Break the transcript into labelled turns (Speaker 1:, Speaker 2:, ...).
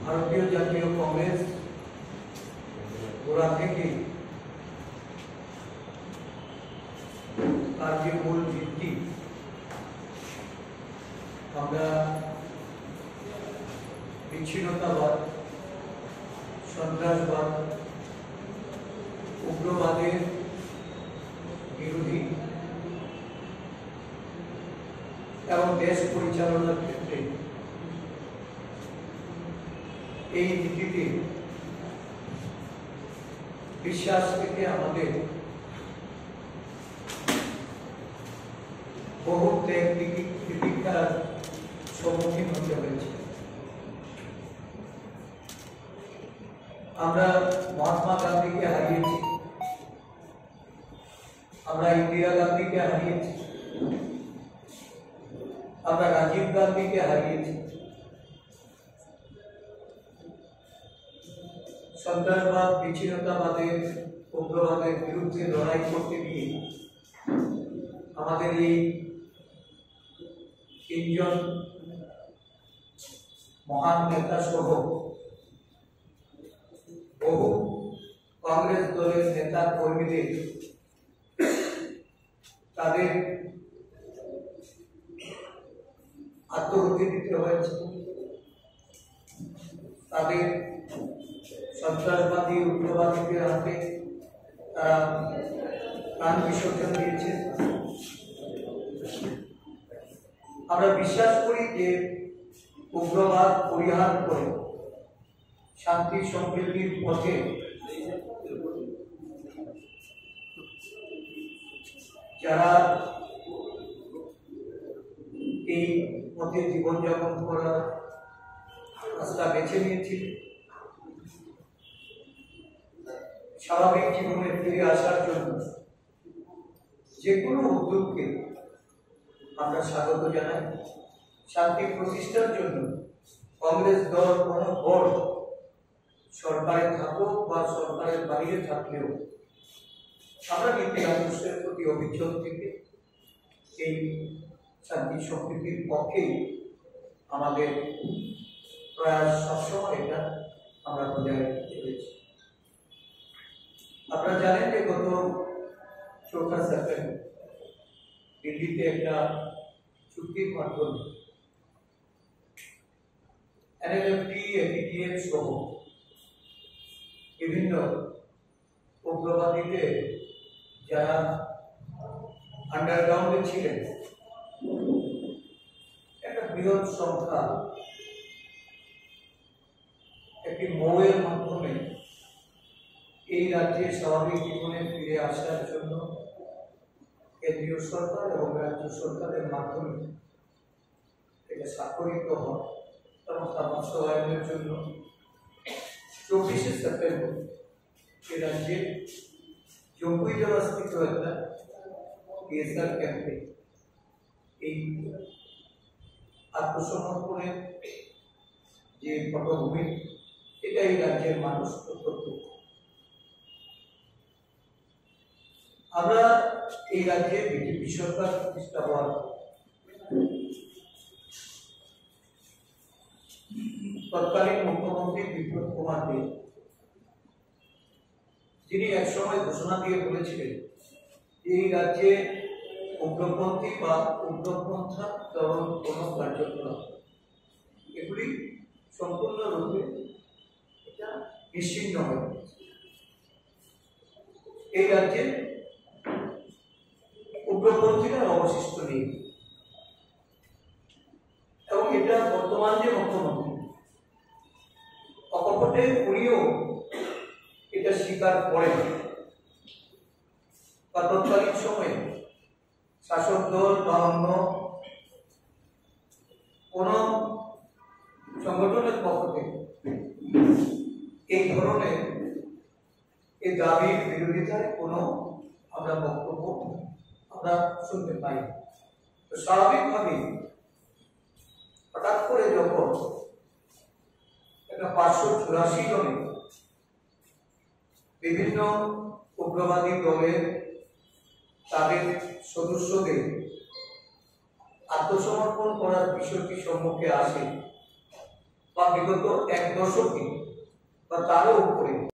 Speaker 1: ভারতীয় জাতীয় কংগ্রেস গোড়া থেকে তার যে মূল ভিত্তি আমরা বিচ্ছিন্নতাবাদ, সন্ত্রাসবাদ, উগ্রবাদের বিরোধী এবং দেশ পরিচালনার ক্ষেত্রে এই নীতিতে বিশ্বাস থেকে আমাদের বহু ত্যাগ প্রতীক্ষার সম্মুখীন হতে হয়েছে। আমরা মহাত্মা গান্ধীকে হারিয়েছি, আমরা ইন্দিরা গান্ধীকে হারিয়েছি, আমরা রাজীব গান্ধীকে হারিয়েছি। সন্ত্রাসবাদ, বিচ্ছিন্নতাবাদের, উগ্রবাদের বিরুদ্ধে লড়াই করতে গিয়ে আমাদের এই তিনজন মহান নেতা সহ বহু কংগ্রেস দলের নেতা কর্মীদের তাদের আত্মহত্যা দিতে হয়েছে, তাদের সন্ত্রাসবাদী উগ্রবাদীদের হাতে তারা প্রাণ বিসর্জন দিয়েছে। আমরা বিশ্বাস করি যে উগ্রবাদ পরিহার করে শান্তি সমৃদ্ধির পথে যারা এই পথে জীবনযাপন করার রাস্তা বেছে নিয়েছিল, স্বাভাবিক জীবনে ফিরে আসার জন্য যে কোনো উদ্যোগকে আমরা স্বাগত জানাই। শান্তি প্রতিষ্ঠার জন্য কংগ্রেস দল কোনো দল সরকারে থাকুক বা সরকারের বাইরে থাকলেও আমরা নীতি আদর্শের প্রতি অভিযোগ থেকে এই শান্তি সম্প্রীতির পক্ষেই আমাদের প্রয়াস সবসময় এটা আমরা বজায় রাখতে চলেছি। আপনারা জানেন যে গত 4 সেপ্টেম্বর দিল্লিতে একটা চুক্তির মাধ্যমে NLFT, ATTF সহ বিভিন্ন উগ্রবাদীদের যারা আন্ডারগ্রাউন্ডে ছিলেন একটা বৃহৎ সংখ্যা একটি মৌয়ের মাধ্যমে এই রাজ্যে স্বাভাবিক জীবনে ফিরে আসার জন্য কেন্দ্রীয় সরকার এবং রাজ্য সরকারের মাধ্যমে এটা স্বাক্ষরিত হয় এবং তা বাস্তবায়নের জন্য 24 সেপ্টেম্বর এই রাজ্যে জম্মুই জেলাস্থিত একটা PSR ক্যাম্পে এই আত্মসমর্পণের যে পটভূমি এটা এই রাজ্যের মানুষ প্রত্যক্ষ। আমরা এই রাজ্যে বিজেপি সরকার প্রতিষ্ঠা হওয়ার তৎকালীন মুখ্যমন্ত্রী বিপ্লব কুমার দেব, যিনি একসময় ঘোষণা দিয়ে বলেছিলেন এই রাজ্যে উগ্রপন্থী বা উগ্রপন্থা তরুণ কোন কার্যক্রম এগুলি সম্পূর্ণরূপে এটা নিশ্চিহ্ন হয়ে এই রাজ্যে উগ্রপন্থীরা অবশিষ্ট নেই। এবং এটা বর্তমান যে মুখ্যমন্ত্রী অকপটে উনিও এটা স্বীকার করেন বা তৎকালীন সময়ে শাসক দল বা অন্য কোন সংগঠনের পক্ষ থেকে এই ধরনের এই দাবির বিরোধিতায় কোনো আমরা বক্তব্য আমরা শুনতে পাই। তো স্বাভাবিকভাবেই হঠাৎ করে যখন একটা 584 জনে বিভিন্ন উগ্রবাদী দলের তাদের সদস্যদের আত্মসমর্পণ করার বিষয়টি সম্মুখে আসে বা বিগত এক দশকে বা তারও উপরে